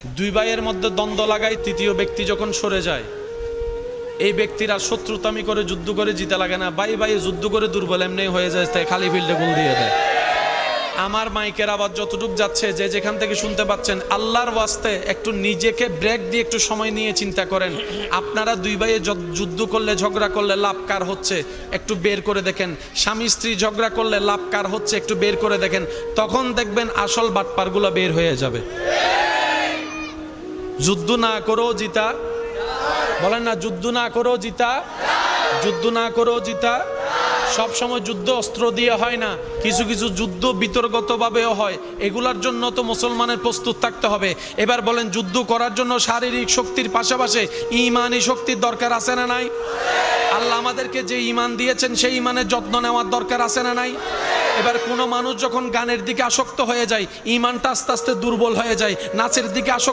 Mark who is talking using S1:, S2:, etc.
S1: দুই ভাইয়ের মধ্যে দ্বন্দ্ব লাগায়, তৃতীয় ব্যক্তি যখন সরে যায়, এই ব্যক্তিরা শত্রুতামি করে যুদ্ধ করে জিতে লাগে না, ভাই ভাই যুদ্ধ করে দুর্বল এমনি হয়ে যায়, তাই খালি ফিল্ডে গোল দিয়ে দেয়। আমার মাইকের আওয়াজ যতটুক যাচ্ছে, যে যেখান থেকে শুনতে পাচ্ছেন, আল্লাহর ওয়াস্তে একটু নিজেকে ব্রেক দিয়ে একটু সময় নিয়ে চিন্তা করেন। আপনারা দুই ভাইয়ে যুদ্ধ করলে, ঝগড়া করলে লাভ কার হচ্ছে একটু বের করে দেখেন। স্বামী স্ত্রী ঝগড়া করলে লাভ কার হচ্ছে একটু বের করে দেখেন। তখন দেখবেন আসল বাটপারগুলো বের হয়ে যাবে। যুদ্ধ না করো জিতা, বলেন না, যুদ্ধ না করো জিতা, যুদ্ধ না করো জিতা। সব সময় যুদ্ধ অস্ত্র দিয়ে হয় না, কিছু কিছু যুদ্ধ বিতর্কতভাবেও হয়। এগুলার জন্য তো মুসলমানের প্রস্তুত থাকতে হবে। এবার বলেন, যুদ্ধ করার জন্য শারীরিক শক্তির পাশাপাশি ঈমানি শক্তির দরকার আছে না নাই? আল্লাহ আমাদেরকে যে ঈমান দিয়েছেন সেই ঈমানের যত্ন নেওয়ার দরকার আছে না নাই? এবার কোনো মানুষ যখন গানের দিকে আসক্ত হয়ে যায়, ঈমানটা আস্তে আস্তে দুর্বল হয়ে যায়, নাচের দিকে আসক্ত